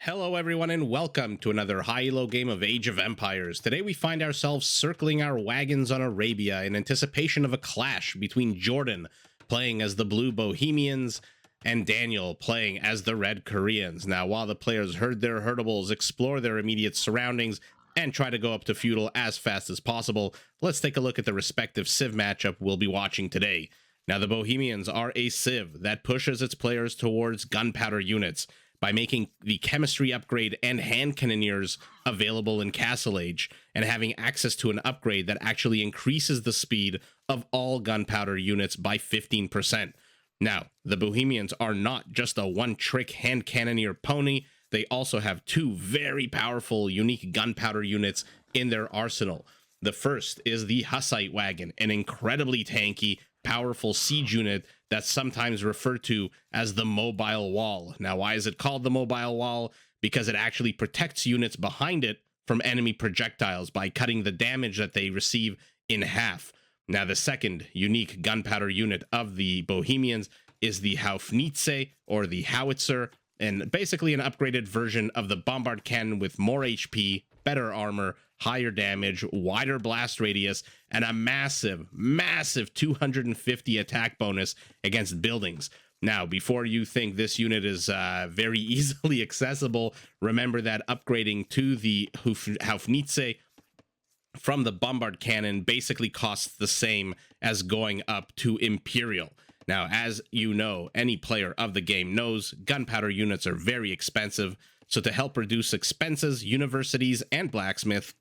Hello everyone and welcome to another high-elo game of Age of Empires. Today we find ourselves circling our wagons on Arabia in anticipation of a clash between JorDan playing as the blue Bohemians and Daniel playing as the red Koreans. Now while the players herd their herdables, explore their immediate surroundings, and try to go up to Feudal as fast as possible, let's take a look at the respective civ matchup we'll be watching today. Now the Bohemians are a civ that pushes its players towards gunpowder units by making the chemistry upgrade and hand cannoneers available in Castle Age, and having access to an upgrade that actually increases the speed of all gunpowder units by 15%. Now, the Bohemians are not just a one-trick hand cannoneer pony, they also have two very powerful, unique gunpowder units in their arsenal. The first is the Hussite wagon, an incredibly tanky, powerful siege unit that's sometimes referred to as the mobile wall. Now, why is it called the mobile wall? Because it actually protects units behind it from enemy projectiles by cutting the damage that they receive in half. Now, the second unique gunpowder unit of the Bohemians is the Haufnitze, or the howitzer, and basically an upgraded version of the bombard cannon with more HP, better armor, higher damage, wider blast radius, and a massive 250 attack bonus against buildings. Now, before you think this unit is very easily accessible, remember that upgrading to the Haufnitze from the bombard cannon basically costs the same as going up to Imperial. Now, as you know, any player of the game knows, gunpowder units are very expensive, so to help reduce expenses, universities and blacksmiths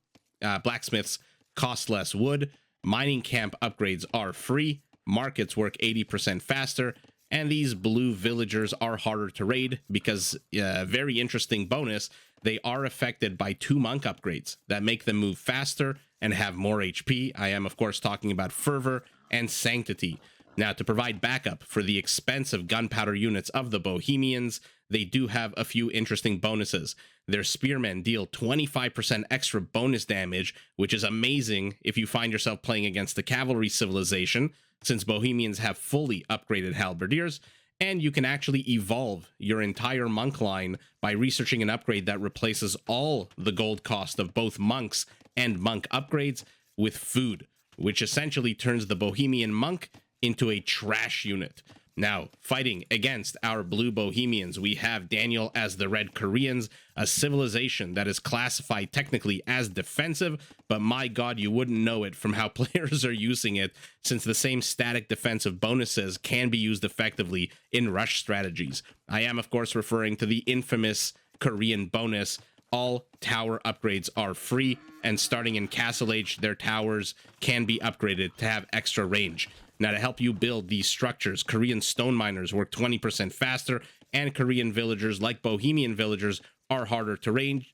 cost less wood, mining camp upgrades are free, markets work 80% faster, and these blue villagers are harder to raid because, very interesting bonus, they are affected by 2 monk upgrades that make them move faster and have more HP. I am, of course, talking about Fervor and Sanctity. Now, to provide backup for the expensive gunpowder units of the Bohemians, they do have a few interesting bonuses. Their spearmen deal 25% extra bonus damage, which is amazing if you find yourself playing against the cavalry civilization, since Bohemians have fully upgraded halberdiers, and you can actually evolve your entire monk line by researching an upgrade that replaces all the gold cost of both monks and monk upgrades with food, which essentially turns the Bohemian monk into a trash unit. Now, fighting against our blue Bohemians, we have Daniel as the red Koreans, a civilization that is classified technically as defensive, but my god, you wouldn't know it from how players are using it, since the same static defensive bonuses can be used effectively in rush strategies. I am, of course, referring to the infamous Korean bonus. All tower upgrades are free, and starting in Castle Age, their towers can be upgraded to have extra range. Now, to help you build these structures, Korean stone miners work 20% faster, and Korean villagers, like Bohemian villagers, are harder to raid,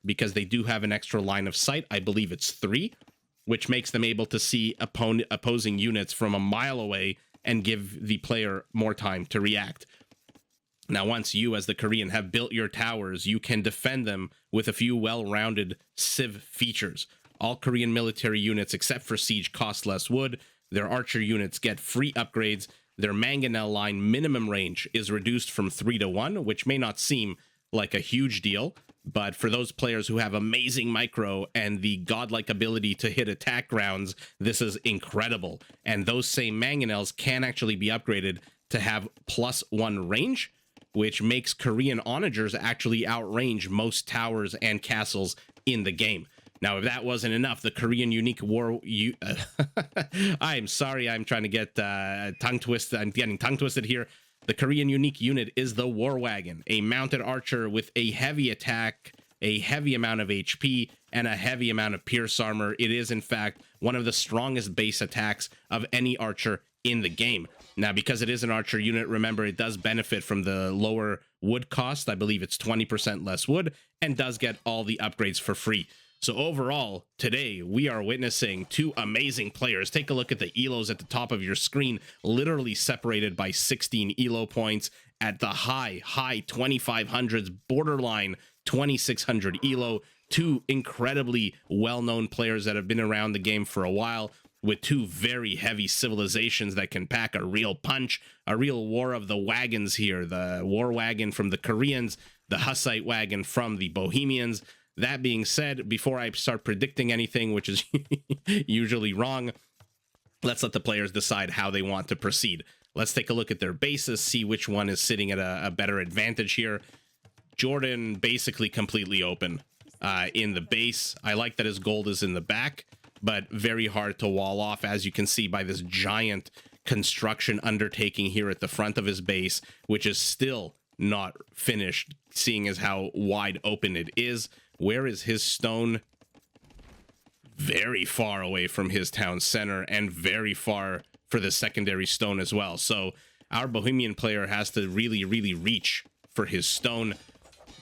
because they do have an extra line of sight. I believe it's 3, which makes them able to see opposing units from a mile away and give the player more time to react. Now, once you, as the Korean, have built your towers, you can defend them with a few well-rounded civ features. All Korean military units, except for siege, cost less wood. Their archer units get free upgrades. Their mangonel line minimum range is reduced from 3 to 1, which may not seem like a huge deal, but for those players who have amazing micro and the godlike ability to hit attack rounds, this is incredible. And those same mangonels can actually be upgraded to have +1 range, which makes Korean onagers actually outrange most towers and castles in the game. Now, if that wasn't enough, the Korean unique I'm sorry, I'm trying to get tongue-twisted. I'm getting tongue-twisted here. The Korean unique unit is the war wagon, a mounted archer with a heavy attack, a heavy amount of HP, and a heavy amount of pierce armor. It is, in fact, one of the strongest base attacks of any archer in the game. Now, because it is an archer unit, remember, it does benefit from the lower wood cost. I believe it's 20% less wood, and does get all the upgrades for free. So overall, today, we are witnessing 2 amazing players. Take a look at the Elos at the top of your screen, literally separated by 16 Elo points at the high 2500s, borderline 2600 Elo. 2 incredibly well-known players that have been around the game for a while, with 2 very heavy civilizations that can pack a real punch, a real war of the wagons here. The war wagon from the Koreans the Hussite wagon from the Bohemians. That being said, before I start predicting anything, which is usually wrong, let's let the players decide how they want to proceed. Let's take a look at their bases, see which one is sitting at a better advantage here. JorDan basically completely open in the base. I like that his gold is in the back, but very hard to wall off, as you can see by this giant construction undertaking here at the front of his base, which is still not finished, seeing as how wide open it is. Where is his stone? Very far away from his town center, and very far for the secondary stone as well. So our Bohemian player has to really reach for his stone.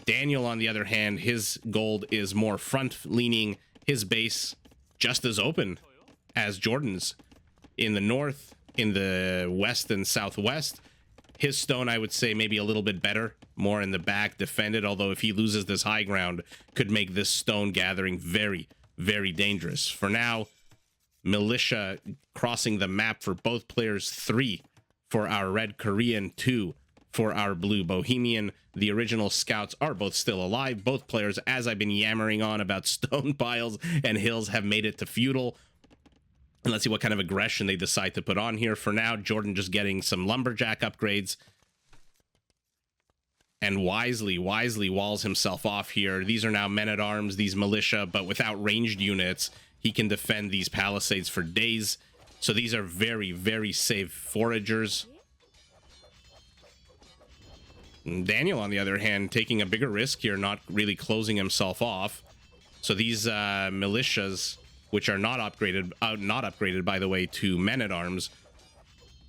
Daniel, on the other hand, his gold is more front leaning, his base just as open as JorDan's. In the north, in the west and southwest, his stone, I would say, maybe a little bit better, more in the back, defended, although if he loses this high ground, could make this stone gathering very dangerous. For now, militia crossing the map for both players, 3 for our red Korean, 2 for our blue Bohemian. The original scouts are both still alive. Both players, as I've been yammering on about stone piles and hills, have made it to Feudal. And let's see what kind of aggression they decide to put on here. For now, JorDan just getting some lumberjack upgrades. And wisely walls himself off here. These are now men-at-arms, these militia, but without ranged units, he can defend these palisades for days. So these are very safe foragers. Daniel, on the other hand, taking a bigger risk here, not really closing himself off. So these militias, which are not upgraded, by the way, to men-at-arms,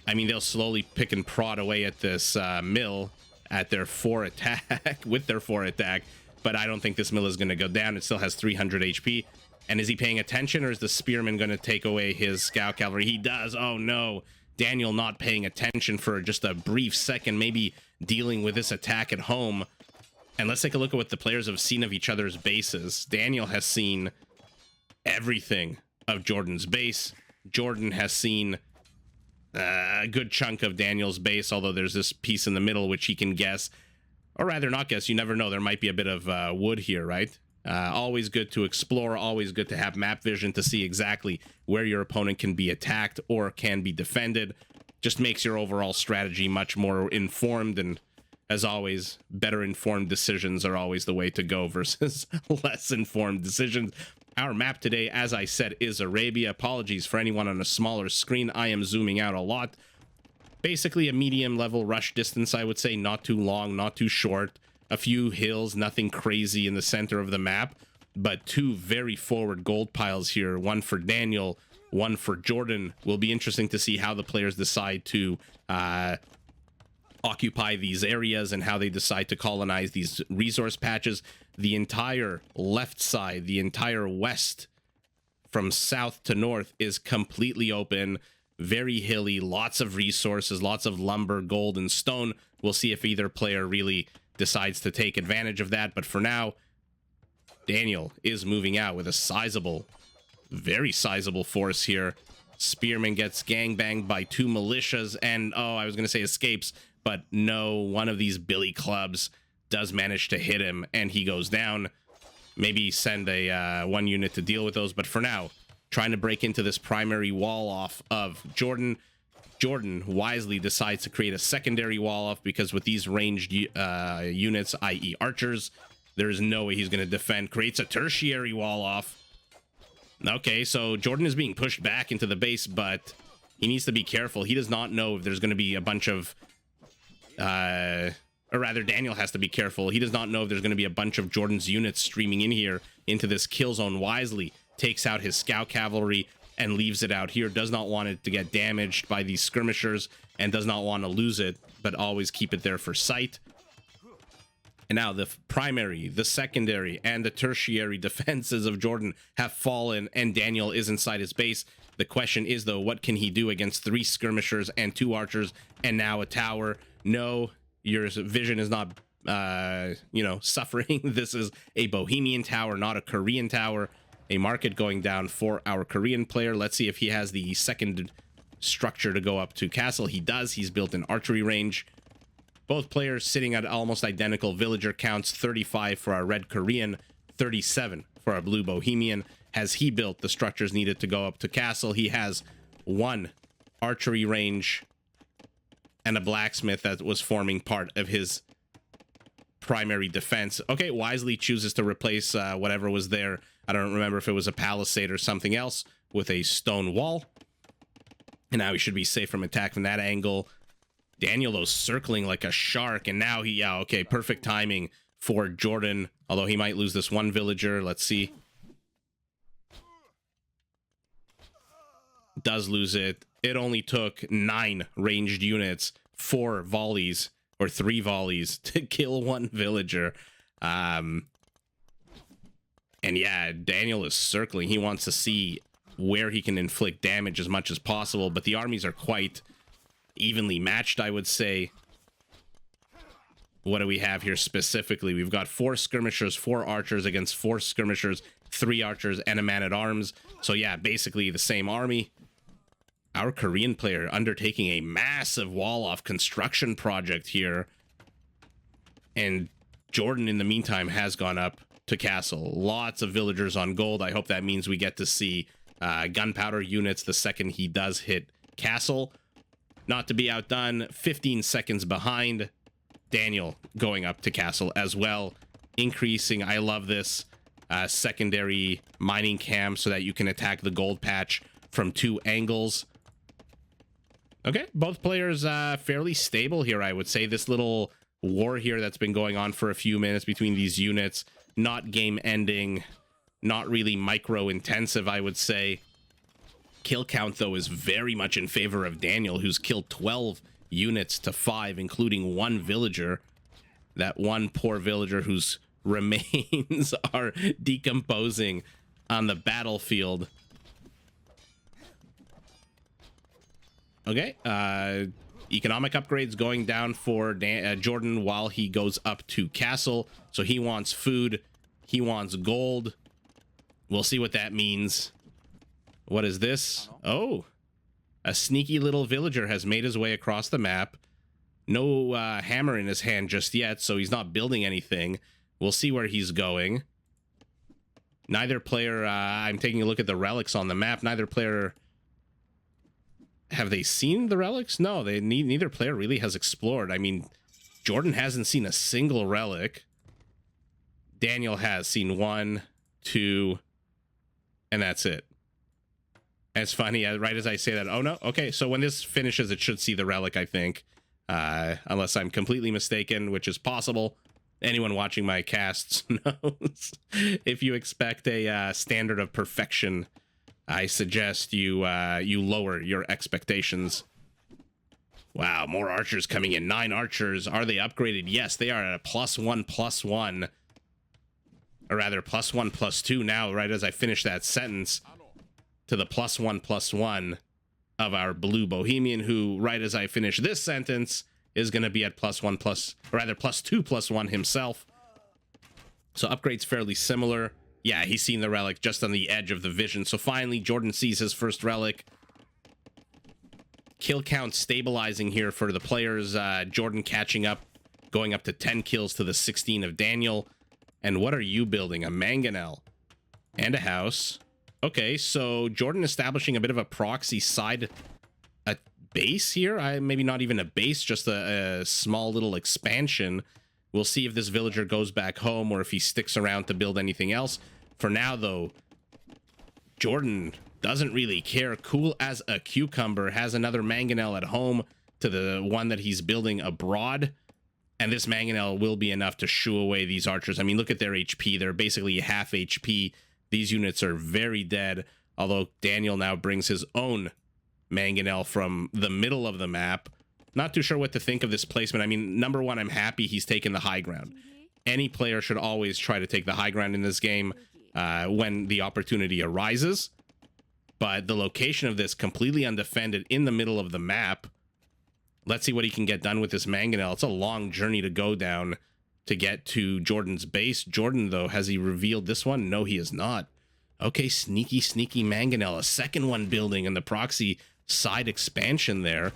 I mean, they'll slowly pick and prod away at this mill at their 4 attack, with their 4 attack, but I don't think this mill is going to go down. It still has 300 HP. And is he paying attention, or is the spearman going to take away his scout cavalry? He does. Oh no, Daniel not paying attention for just a brief second, maybe dealing with this attack at home. And let's take a look at what the players have seen of each other's bases. Daniel has seen everything of JorDan's base. JorDan has seen a good chunk of Daniel's base, although there's this piece in the middle which he can guess, or rather not guess, you never know, there might be a bit of wood here, right? Always good to explore, always good to have map vision to see exactly where your opponent can be attacked or can be defended. Just makes your overall strategy much more informed, and as always, better informed decisions are always the way to go versus less informed decisions. Our map today, as I said, is Arabia. Apologies for anyone on a smaller screen. I am zooming out a lot. Basically a medium level rush distance, I would say. Not too long, not too short. A few hills, nothing crazy in the center of the map. But 2 very forward gold piles here. One for Daniel, one for JorDan. Will be interesting to see how the players decide to occupy these areas and how they decide to colonize these resource patches. The entire left side, the entire west from south to north is completely open, very hilly, lots of resources, lots of lumber, gold, and stone. We'll see if either player really decides to take advantage of that. But for now, Daniel is moving out with a sizable, very sizable force here. Spearman gets gangbanged by 2 militias and, oh, I was going to say escapes, but no, one of these billy clubs does manage to hit him and he goes down. Maybe send a 1 unit to deal with those, but for now, trying to break into this primary wall off of JorDan. JorDan wisely decides to create a secondary wall off, because with these ranged units, i.e. archers, there is no way he's going to defend. Creates a tertiary wall off. Okay, so JorDan is being pushed back into the base, but he needs to be careful. He does not know if there's going to be a bunch of or rather, Daniel has to be careful. He does not know if there's going to be a bunch of JorDan's units streaming in here into this kill zone. Wisely takes out his scout cavalry and leaves it out here. Does not want it to get damaged by these skirmishers and does not want to lose it, but always keep it there for sight. And now the primary, the secondary, and the tertiary defenses of JorDan have fallen, and Daniel is inside his base. The question is, though, what can he do against 3 skirmishers and 2 archers and now a tower? No, your vision is not, suffering. This is a Bohemian tower, not a Korean tower. A market going down for our Korean player. Let's see if he has the second structure to go up to castle. He does. He's built an archery range. Both players sitting at almost identical villager counts, 35 for our red Korean, 37 for our blue Bohemian. Has he built the structures needed to go up to castle? He has one archery range and a blacksmith that was forming part of his primary defense. Okay, wisely chooses to replace whatever was there. I don't remember if it was a palisade or something else, with a stone wall. And now he should be safe from attack from that angle. Daniel, though, circling like a shark, and now he, yeah, okay, perfect timing for JorDan, although he might lose this one villager. Let's see. Does lose it. It only took 9 ranged units, 4 volleys, or 3 volleys to kill one villager. And yeah, Daniel is circling. He wants to see where he can inflict damage as much as possible, but the armies are quite evenly matched, I would say. What do we have here specifically? We've got 4 skirmishers, 4 archers against 4 skirmishers, 3 archers, and a man-at-arms. So yeah, basically the same army. Our Korean player undertaking a massive wall-off construction project here. And JorDan, in the meantime, has gone up to castle. Lots of villagers on gold. I hope that means we get to see gunpowder units the second he does hit castle. Not to be outdone, 15 seconds behind. Daniel going up to castle as well. Increasing, I love this, secondary mining camp so that you can attack the gold patch from 2 angles. Okay, both players fairly stable here, I would say. This little war here that's been going on for a few minutes between these units, not game ending, not really micro intensive, I would say. Kill count, though, is very much in favor of Daniel, who's killed 12 units to 5, including 1 villager. That one poor villager whose remains are decomposing on the battlefield. Okay, economic upgrades going down for JorDan while he goes up to castle. So he wants food, he wants gold. We'll see what that means. What is this? Oh, a sneaky little villager has made his way across the map. No hammer in his hand just yet, so he's not building anything. We'll see where he's going. Neither player, I'm taking a look at the relics on the map. Neither player... Have they seen the relics? No, neither player really has explored. I mean, JorDan hasn't seen a single relic. Daniel has seen 1, 2, and that's it. And it's funny, right as I say that, oh no, okay, so when this finishes, it should see the relic, I think. Unless I'm completely mistaken, which is possible. Anyone watching my casts knows. If you expect a standard of perfection, I suggest you you lower your expectations. Wow, more archers coming in. 9 archers. Are they upgraded? Yes, they are at a +1/+1. Or rather, +1/+2 now, right as I finish that sentence, to the +1/+1 of our blue Bohemian, who, right as I finish this sentence, is going to be at +2/+1 himself. So upgrades fairly similar. Yeah, he's seen the relic just on the edge of the vision. So finally, JorDan sees his first relic. Kill count stabilizing here for the players. JorDan catching up, going up to 10 kills to the 16 of Daniel. And what are you building? A mangonel and a house. Okay, so JorDan establishing a bit of a proxy side, a base here. Maybe not even a base, just a small little expansion. We'll see if this villager goes back home or if he sticks around to build anything else. For now, though, JorDan doesn't really care. Cool as a cucumber. Has another mangonel at home to the one that he's building abroad. And this mangonel will be enough to shoo away these archers. I mean, look at their HP. They're basically half HP. These units are very dead. Although Daniel now brings his own mangonel from the middle of the map. Not too sure what to think of this placement. I mean, number one, I'm happy he's taken the high ground. Any player should always try to take the high ground in this game when the opportunity arises. But the location of this, completely undefended in the middle of the map. Let's see what he can get done with this mangonel. It's a long journey to go down to get to JorDan's base. JorDan, though, has he revealed this one? No, he has not. Okay, sneaky, sneaky mangonel. A second one building in the proxy side expansion there.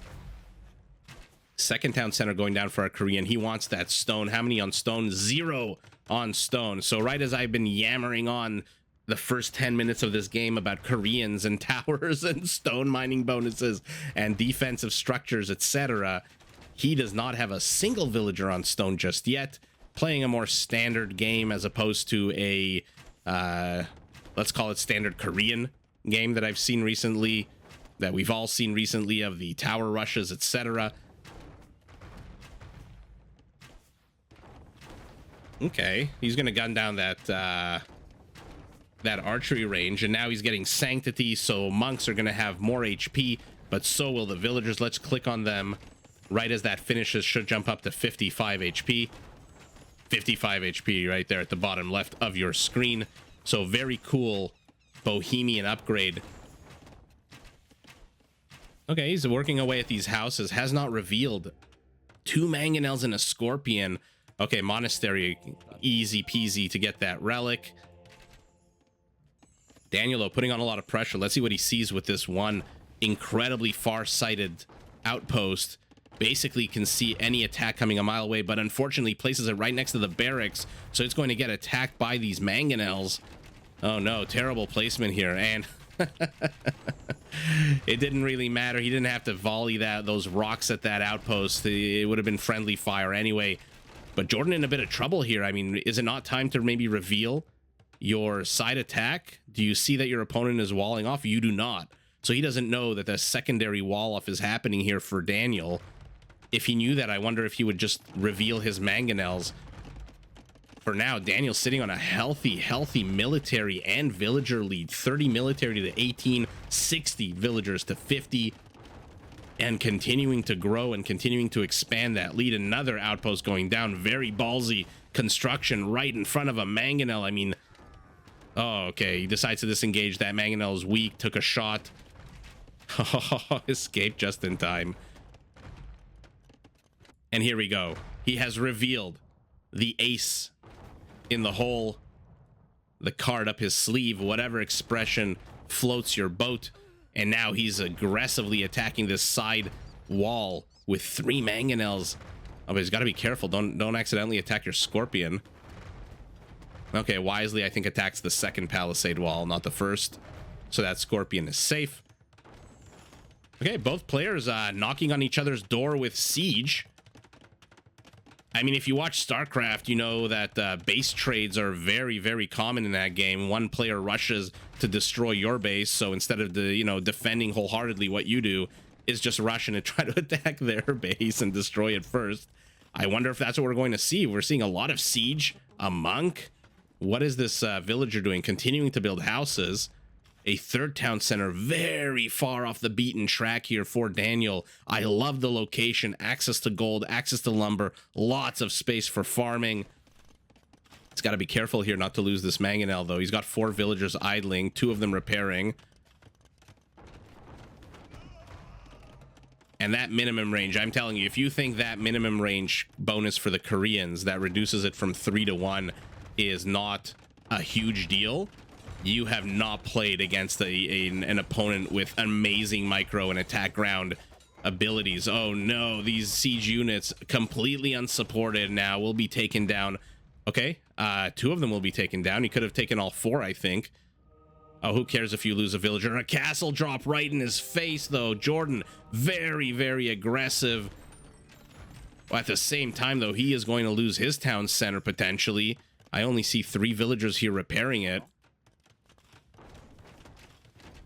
Second town center going down for our Korean. He wants that stone. How many on stone? 0 on stone. So right as I've been yammering on the first 10 minutes of this game about Koreans and towers and stone mining bonuses and defensive structures, etc., he does not have a single villager on stone just yet, playing a more standard game as opposed to a, let's call it standard Korean game that I've seen recently, that we've all seen recently, of the tower rushes, etc. Okay, he's gonna gun down that that archery range, and now he's getting sanctity, so monks are gonna have more HP, but so will the villagers. Let's click on them right as that finishes. Should jump up to 55 HP. 55 HP right there at the bottom left of your screen. So very cool Bohemian upgrade. Okay, he's working away at these houses. Has not revealed 2 mangonels and a scorpion. Okay, monastery, easy peasy to get that relic. Daniel putting on a lot of pressure. Let's see what he sees with this one incredibly far-sighted outpost. Basically can see any attack coming a mile away, but unfortunately places it right next to the barracks, so it's going to get attacked by these mangonels. Oh no, terrible placement here, and it didn't really matter. He didn't have to volley those rocks at that outpost. It would have been friendly fire anyway. But JorDan in a bit of trouble here. I mean, is it not time to maybe reveal your side attack? Do you see that your opponent is walling off? You do not. So he doesn't know that the secondary wall off is happening here for Daniel. If he knew that, I wonder if he would just reveal his mangonels. For now, Daniel's sitting on a healthy military and villager lead. 30 military to 18, 60 villagers to 50. And continuing to grow and continuing to expand that lead. Another outpost going down. Very ballsy construction right in front of a mangonel. I mean, oh, okay. He decides to disengage. That mangonel is weak. Took a shot. Escaped just in time. And here we go. He has revealed the ace in the hole. The card up his sleeve. Whatever expression floats your boat. And now he's aggressively attacking this side wall with 3 mangonels. Oh, but he's got to be careful. Don't accidentally attack your scorpion. Okay, wisely, I think, attacks the second palisade wall, not the first. So that scorpion is safe. Okay, both players knocking on each other's door with siege. I mean, if you watch StarCraft, you know that base trades are very common in that game. One player rushes to destroy your base, so instead of defending wholeheartedly, what you do is just rush in and try to attack their base and destroy it first. I wonder if that's what we're going to see. We're seeing a lot of siege, a monk. What is this villager doing? Continuing to build houses. A third town center very far off the beaten track here for Daniel. I love the location. Access to gold, access to lumber, lots of space for farming. He's got to be careful here not to lose this mangonel, though. He's got 4 villagers idling, 2 of them repairing. And that minimum range, I'm telling you, if you think that minimum range bonus for the Koreans that reduces it from 3 to 1 is not a huge deal, you have not played against an opponent with amazing micro and attack ground abilities. Oh no, these siege units completely unsupported now will be taken down. Okay, 2 of them will be taken down. He could have taken all 4, I think. Oh, who cares if you lose a villager? A castle drop right in his face, though. JorDan, very aggressive. Well, at the same time, though, he is going to lose his town center potentially. I only see 3 villagers here repairing it.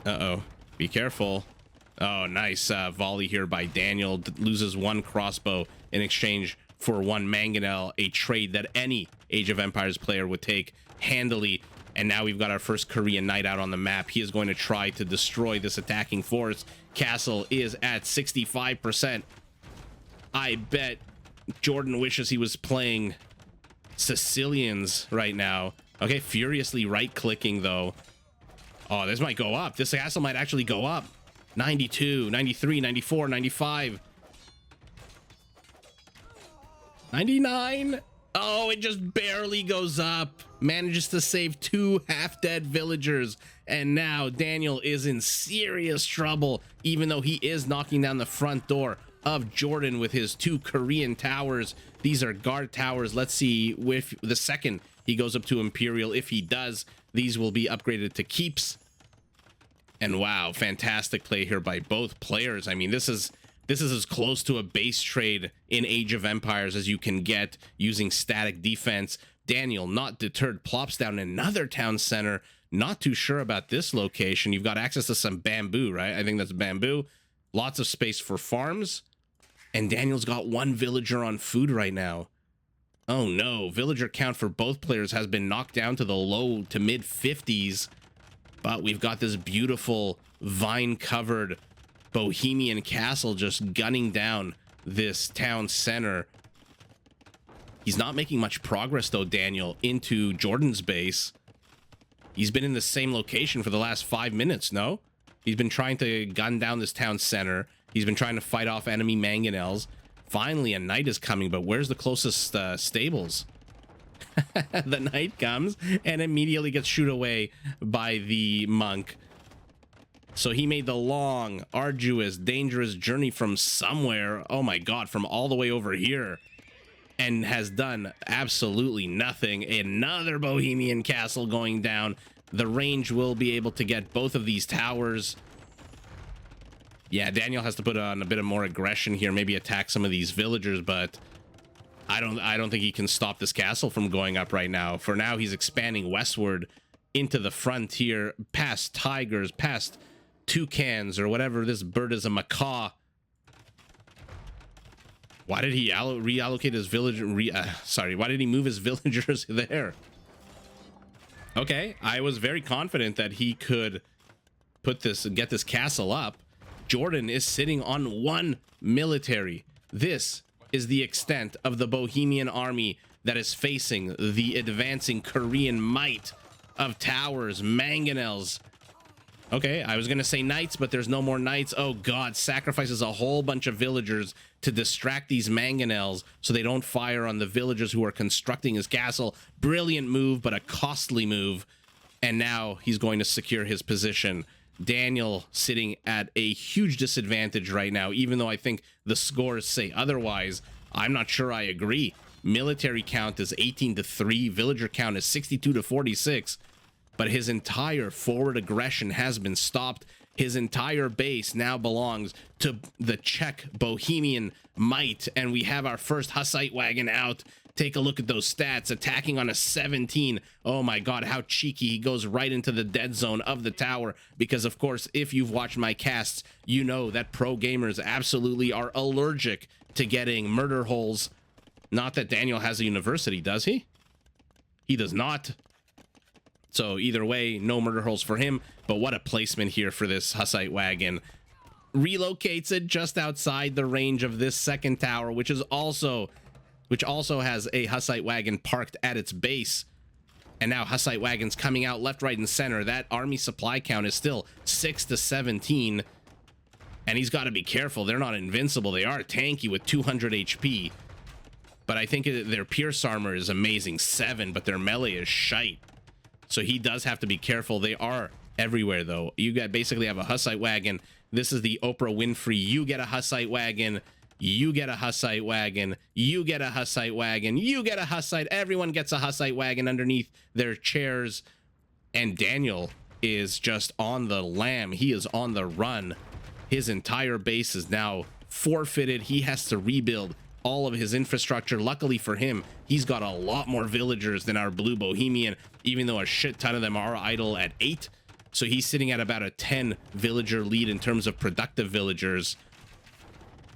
Uh-oh. Be careful. Oh, nice volley here by Daniel. Loses 1 crossbow in exchange for 1 mangonel, a trade that any Age of Empires player would take handily. And now we've got our first Korean knight out on the map. He is going to try to destroy this attacking force. Castle is at 65%. I bet JorDan wishes he was playing Sicilians right now. Okay, furiously right-clicking, though. Oh, this might go up. This castle might actually go up. 92, 93, 94, 95. 99. Oh, it just barely goes up. Manages to save 2 half-dead villagers. And now Daniel is in serious trouble, even though he is knocking down the front door. of JorDan with his 2 Korean towers. These are guard towers. Let's see if the second he goes up to Imperial. If he does, these will be upgraded to keeps. And wow, fantastic play here by both players. I mean, this is as close to a base trade in Age of Empires as you can get using static defense. Daniel, not deterred, plops down another town center. Not too sure about this location. You've got access to some bamboo, right? I think that's bamboo. Lots of space for farms. And Daniel's got 1 villager on food right now. Oh no, villager count for both players has been knocked down to the low to mid 50s. But we've got this beautiful vine-covered Bohemian castle just gunning down this town center. He's not making much progress though, Daniel, into JorDan's base. He's been in the same location for the last 5 minutes, no? He's been trying to gun down this town center. He's been trying to fight off enemy mangonels. Finally, a knight is coming, but where's the closest stables? The knight comes and immediately gets shooed away by the monk. So he made the long, arduous, dangerous journey from somewhere, oh my god, from all the way over here, and has done absolutely nothing. Another Bohemian castle going down. The range will be able to get both of these towers. Yeah, Daniel has to put on a bit of more aggression here, maybe attack some of these villagers, but I don't think he can stop this castle from going up right now. For now, he's expanding westward into the frontier, past tigers, past toucans, or whatever this bird is, a macaw. Why did he reallocate his village? Why did he move his villagers there? Okay, I was very confident that he could get this castle up. JorDan is sitting on 1 military. This is the extent of the Bohemian army that is facing the advancing Korean might of towers, mangonels. Okay, I was gonna say knights, but there's no more knights. Oh god, sacrifices a whole bunch of villagers to distract these mangonels so they don't fire on the villagers who are constructing his castle. Brilliant move, but a costly move. And now he's going to secure his position. Daniel sitting at a huge disadvantage right now, even though I think the scores say otherwise. I'm not sure I agree. Military count is 18-3, villager count is 62-46, but his entire forward aggression has been stopped. His entire base now belongs to the Czech Bohemian might, and we have our first Hussite wagon out. Take a look at those stats. Attacking on a 17. Oh my god, how cheeky. He goes right into the dead zone of the tower, because of course, if you've watched my casts, you know that pro gamers absolutely are allergic to getting murder holes. Not that Daniel has a university, does he? He does not. So either way, no murder holes for him. But what a placement here for this Hussite wagon. Relocates it just outside the range of this second tower, which also has a Hussite wagon parked at its base. And now Hussite wagons coming out left, right, and center. That army supply count is still 6-17. And he's got to be careful. They're not invincible. They are tanky with 200 HP. But I think their pierce armor is amazing, 7, but their melee is shite. So he does have to be careful. They are everywhere, though. You basically have a Hussite wagon. This is the Oprah Winfrey. You get a Hussite wagon. You get a Hussite wagon. You get a Hussite wagon. You get a Hussite. Everyone gets a Hussite wagon underneath their chairs. And Daniel is just on the lam. He is on the run. His entire base is now forfeited. He has to rebuild all of his infrastructure. Luckily for him, he's got a lot more villagers than our blue Bohemian, even though a shit ton of them are idle at 8. So he's sitting at about a 10 villager lead in terms of productive villagers.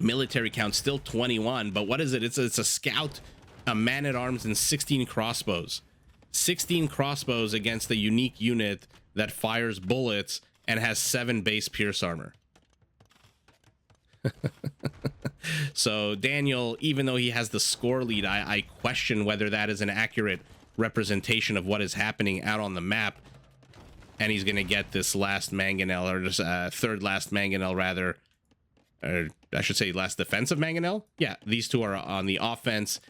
Military count still 21, but what is it? It's a scout, a man-at-arms, and 16 crossbows. 16 crossbows against a unique unit that fires bullets and has 7 base pierce armor. So Daniel, even though he has the score lead, I question whether that is an accurate representation of what is happening out on the map. And he's gonna get this last mangonel, or just third last mangonel rather, or I should say last defensive mangonel. Yeah, these two are on the offense.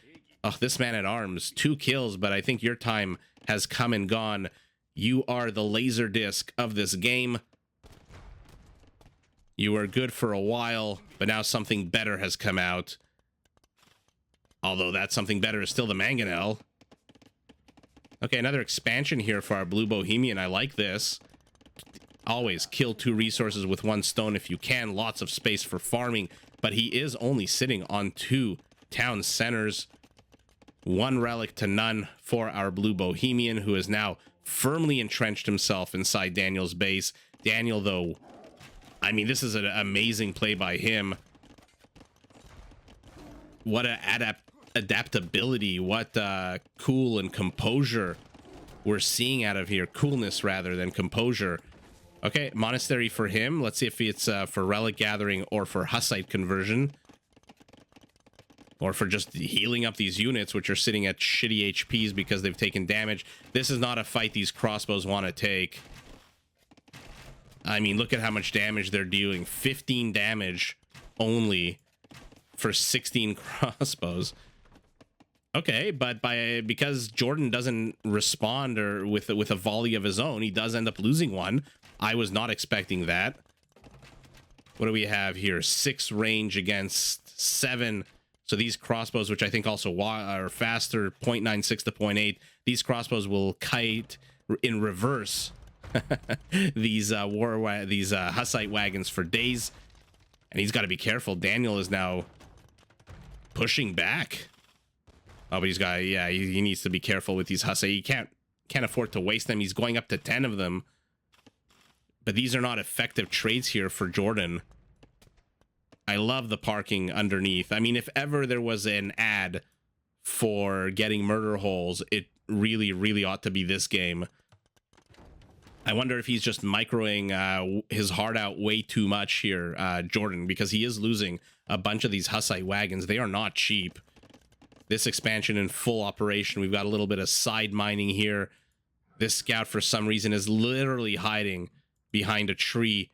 Oh, this man at arms, 2 kills, but I think your time has come and gone. You are the laser disc of this game. You were good for a while, but now something better has come out. Although that something better is still the mangonel. Okay, another expansion here for our blue Bohemian. I like this. Always kill 2 resources with 1 stone if you can. Lots of space for farming, but he is only sitting on 2 town centers. 1 relic to none for our blue Bohemian, who has now firmly entrenched himself inside Daniel's base. Daniel, though, I mean, this is an amazing play by him. What an adaptability, what cool and composure we're seeing out of here. Coolness rather than composure. Okay, monastery for him. Let's see if it's for relic gathering or for Hussite conversion. Or for just healing up these units, which are sitting at shitty HPs because they've taken damage. This is not a fight these crossbows want to take. I mean, look at how much damage they're dealing. 15 damage only for 16 crossbows. Okay, but because JorDan doesn't respond or with a volley of his own, he does end up losing one. I was not expecting that. What do we have here? 6 range against 7. So these crossbows, which I think also are faster, 0.96 to 0.8, these crossbows will kite in reverse these Hussite wagons for days. And he's got to be careful. Daniel is now pushing back. Oh, but he's got, yeah, he needs to be careful with these Hussite. He can't afford to waste them. He's going up to 10 of them. But these are not effective trades here for JorDan. I love the parking underneath. I mean, if ever there was an ad for getting murder holes, it really, really ought to be this game. I wonder if he's just microing his heart out way too much here, JorDan, because he is losing a bunch of these Hussite wagons. They are not cheap. This expansion in full operation. We've got a little bit of side mining here. This scout, for some reason, is literally hiding behind a tree,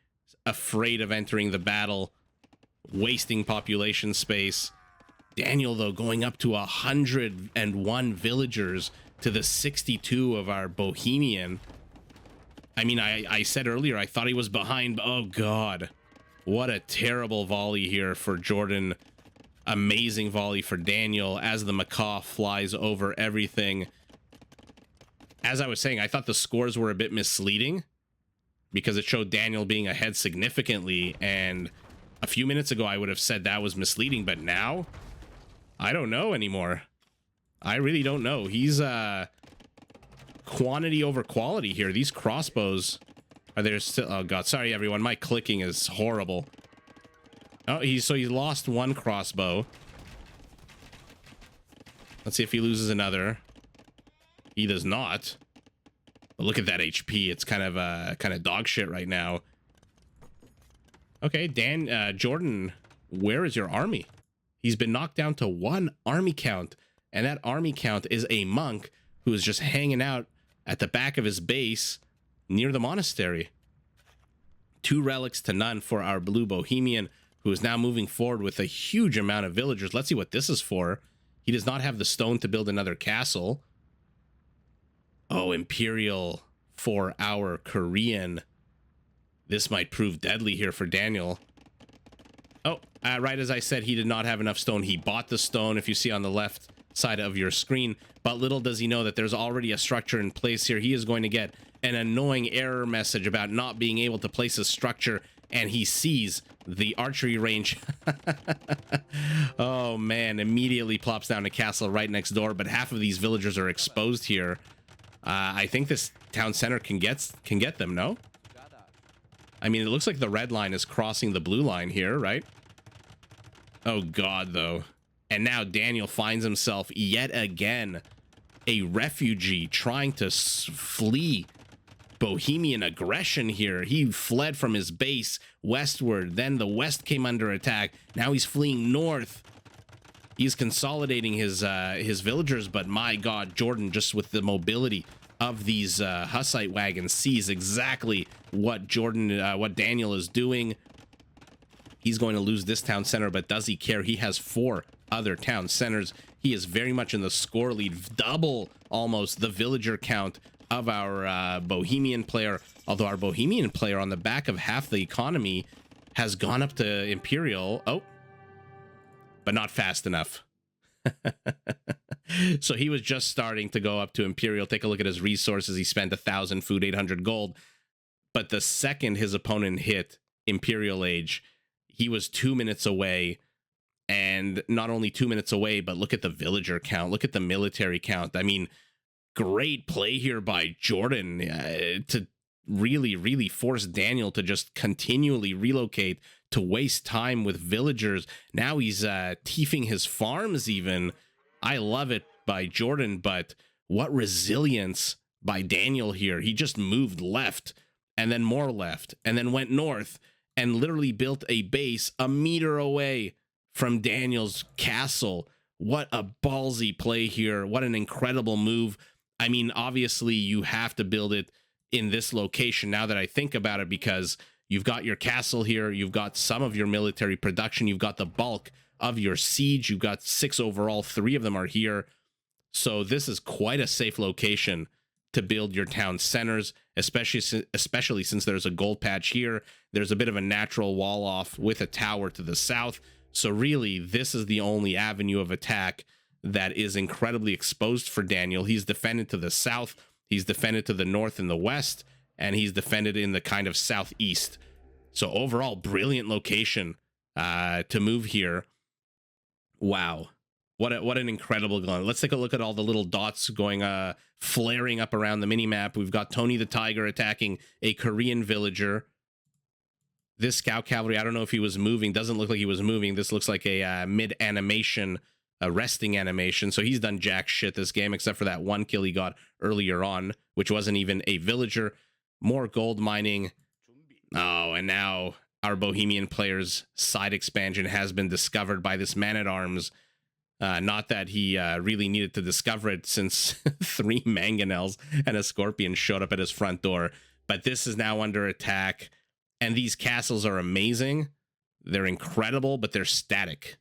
afraid of entering the battle, wasting population space. Daniel, though, going up to 101 villagers to the 62 of our Bohemian. I mean, I said earlier, I thought he was behind. Oh, God. What a terrible volley here for JorDan. Amazing volley for Daniel as the macaw flies over everything. As I was saying, I thought the scores were a bit misleading because it showed Daniel being ahead significantly. And a few minutes ago, I would have said that was misleading. But now, I don't know anymore. I really don't know. He's quantity over quality here. These crossbows are there still. Oh, God. Sorry, everyone. My clicking is horrible. Oh, he lost 1 crossbow. Let's see if he loses another. He does not. But look at that HP. It's kind of dog shit right now. Okay, JorDan, where is your army? He's been knocked down to 1 army count, and that army count is a monk who is just hanging out at the back of his base near the monastery. 2 relics to none for our blue Bohemian, who is now moving forward with a huge amount of villagers. Let's see what this is for. He does not have the stone to build another castle. Oh, Imperial for our Korean. This might prove deadly here for Daniel. Oh, right as I said, he did not have enough stone. He bought the stone, if you see on the left side of your screen. But little does he know that there's already a structure in place here. He is going to get an annoying error message about not being able to place a structure, and he sees the archery range. Oh, man, immediately plops down a castle right next door, but half of these villagers are exposed here. I think this town center can get them, no? I mean, it looks like the red line is crossing the blue line here, right? Oh, God, though. And now Daniel finds himself yet again a refugee trying to flee Bohemian aggression here. He fled from his base westward. Then the west came under attack. Now he's fleeing north. He's consolidating his villagers, but my God, JorDan, just with the mobility of these Hussite wagons, sees exactly what Daniel is doing. He's going to lose this town center, but does he care? He has 4 other town centers. He is very much in the score lead, double almost the villager count of our Bohemian player. Although our Bohemian player, on the back of half the economy, has gone up to Imperial. Oh, but not fast enough. So he was just starting to go up to Imperial. Take a look at his resources. He spent 1,000 food, 800 gold. But the second his opponent hit Imperial Age, he was 2 minutes away. And not only 2 minutes away, but look at the villager count. Look at the military count. I mean, great play here by JorDan to really force Daniel to just continually relocate, to waste time with villagers. Now he's tiefing his farms even. I love it by JorDan, but what resilience by Daniel here. He just moved left and then more left and then went north and literally built a base a meter away from Daniel's castle. What a ballsy play here. What an incredible move. I mean, obviously you have to build it in this location now that I think about it, because you've got your castle here, you've got some of your military production, you've got the bulk of your siege, you've got 6 overall, 3 of them are here. So this is quite a safe location to build your town centers, especially since there's a gold patch here. There's a bit of a natural wall off with a tower to the south. So really, this is the only avenue of attack that is incredibly exposed for Daniel. He's defended to the south, he's defended to the north and the west, and he's defended in the kind of southeast. So overall, brilliant location to move here. Wow. What an incredible gun. Let's take a look at all the little dots going, flaring up around the mini-map. We've got Tony the Tiger attacking a Korean villager. This scout cavalry, I don't know if he was moving. Doesn't look like he was moving. This looks like a mid-animation, a resting animation. So he's done jack shit this game, except for that one kill he got earlier on, which wasn't even a villager. More gold mining. Oh, and now our Bohemian player's side expansion has been discovered by this man-at-arms. Not that he really needed to discover it, since 3 mangonels and a scorpion showed up at his front door. But this is now under attack. And these castles are amazing. They're incredible, but they're static.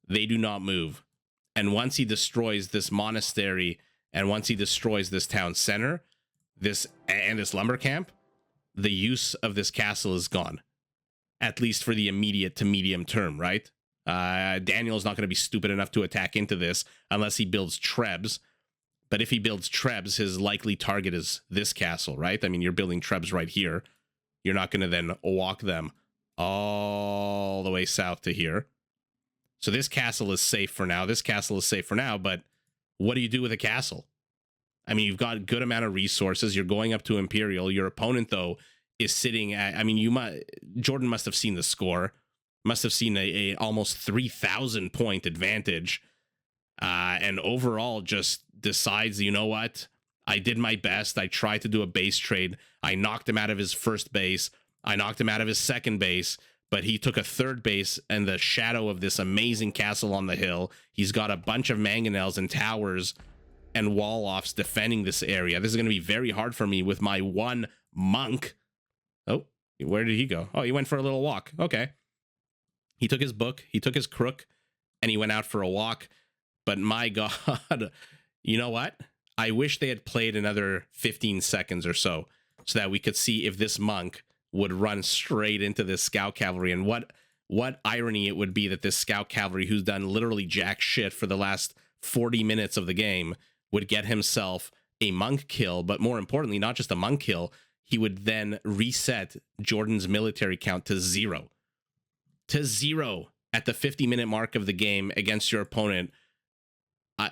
They do not move. And once he destroys this monastery, and once he destroys this town center, this lumber camp, the use of this castle is gone. At least for the immediate to medium term, right? Daniel's not going to be stupid enough to attack into this unless he builds trebs. But if he builds trebs, his likely target is this castle, right? I mean, you're building trebs right here. You're not going to then walk them all the way south to here. So this castle is safe for now. This castle is safe for now, but what do you do with a castle? I mean, you've got a good amount of resources. You're going up to Imperial. Your opponent, though, is sitting at, I mean, JorDan must have seen the score. Must have seen a almost 3,000 point advantage. And overall just decides, you know what? I did my best. I tried to do a base trade. I knocked him out of his first base. I knocked him out of his second base, but he took a third base in the shadow of this amazing castle on the hill. He's got a bunch of mangonels and towers and wall-offs defending this area. This is going to be very hard for me with my one monk. Oh, where did he go? Oh, he went for a little walk. Okay. He took his book, he took his crook, and he went out for a walk. But my God, you know what? I wish they had played another 15 seconds or so that we could see if this monk would run straight into this scout cavalry. And what irony it would be that this scout cavalry, who's done literally jack shit for the last 40 minutes of the game, would get himself a monk kill. But more importantly, not just a monk kill, he would then reset JorDan's military count to 0. To 0 at the 50-minute mark of the game against your opponent.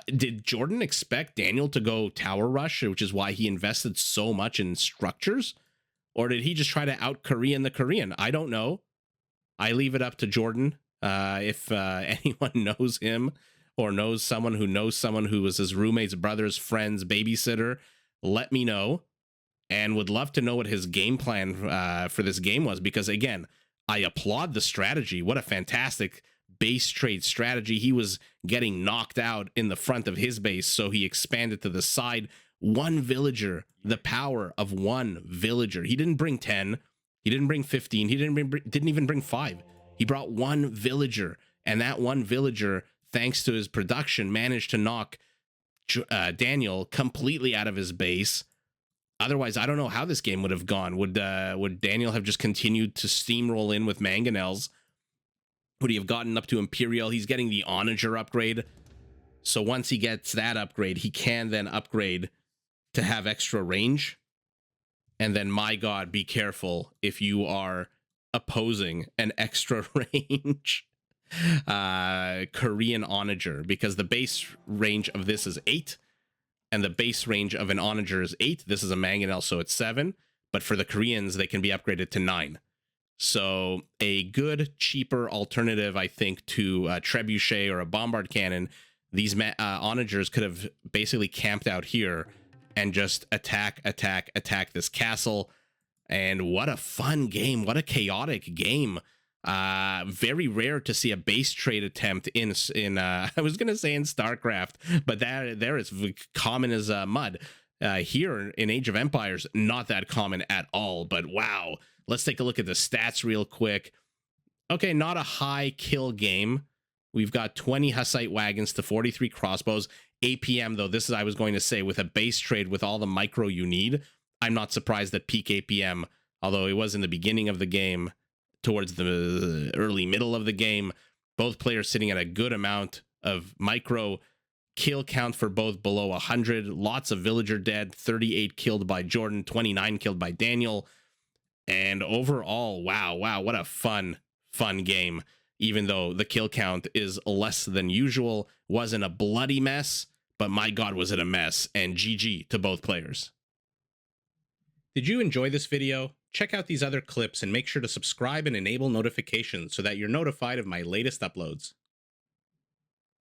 Did JorDan expect Daniel to go tower rush, which is why he invested so much in structures? Or did he just try to out-Korean the Korean? I don't know. I leave it up to JorDan. If anyone knows him or knows someone who was his roommate's brother's friend's babysitter, let me know. And would love to know what his game plan for this game was. Because, again, I applaud the strategy. What a fantastic base trade strategy. He was getting knocked out in the front of his base, so he expanded to the side. One villager, the power of one villager. He didn't bring 10, he didn't bring 15, he didn't even bring 5. He brought one villager, and that one villager, thanks to his production, managed to knock Daniel completely out of his base. Otherwise, I don't know how this game would have gone. Would Daniel have just continued to steamroll in with mangonels? Would he have gotten up to Imperial? He's getting the Onager upgrade. So once he gets that upgrade, he can then upgrade to have extra range. And then, my God, be careful if you are opposing an extra range Korean Onager, because the base range of this is 8, and the base range of an Onager is 8. This is a mangonel, so it's 7. But for the Koreans, they can be upgraded to 9. So a good, cheaper alternative, I think, to a Trebuchet or a Bombard Cannon. These Onagers could have basically camped out here and just attack this castle. And what a fun game. What a chaotic game. Very rare to see a base trade attempt in I was going to say in StarCraft, but there it's common as mud. Here in Age of Empires, not that common at all. But wow, let's take a look at the stats real quick. Okay, not a high kill game. We've got 20 Hussite wagons to 43 crossbows. APM, though, this is, I was going to say, with a base trade with all the micro you need, I'm not surprised that peak APM, although it was in the beginning of the game, towards the early middle of the game, both players sitting at a good amount of micro. Kill count for both below 100. Lots of villager dead. 38 killed by JorDan, 29 killed by Daniel. And overall, wow, what a fun game. Even though the kill count is less than usual, wasn't a bloody mess, but my God, was it a mess. And GG to both players. Did you enjoy this video? Check out these other clips and make sure to subscribe and enable notifications so that you're notified of my latest uploads.